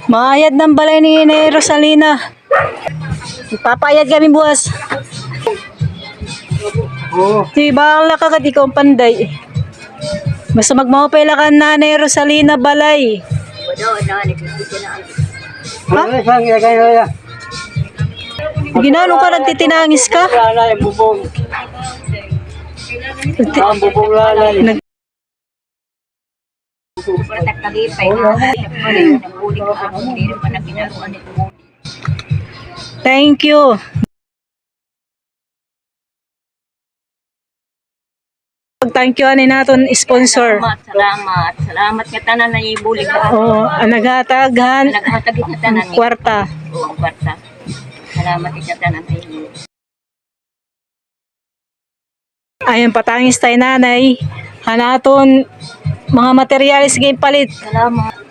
Maayad ng balay ni Rosalina. Papayad kami buwas. Oo. Si bakla ka kati ko panday. Basta magmahupay lang ka Nanay Rosalina balay. Ano saan kaya? Ginano ka nagtitinangis ka? Lalay, bubong. Ang bubong lalay. Nag- Thank you. Thank you ani naton sponsor. Salamat nga tanan na ibulig ka. Oh, naghataghan Naghatag ka tanan ni. kwarta. Oo, kwarta. Salamat ka tanan na ibulig. Ayun patangis tay nanay. Hanaton mga materyales game palit. Salamat.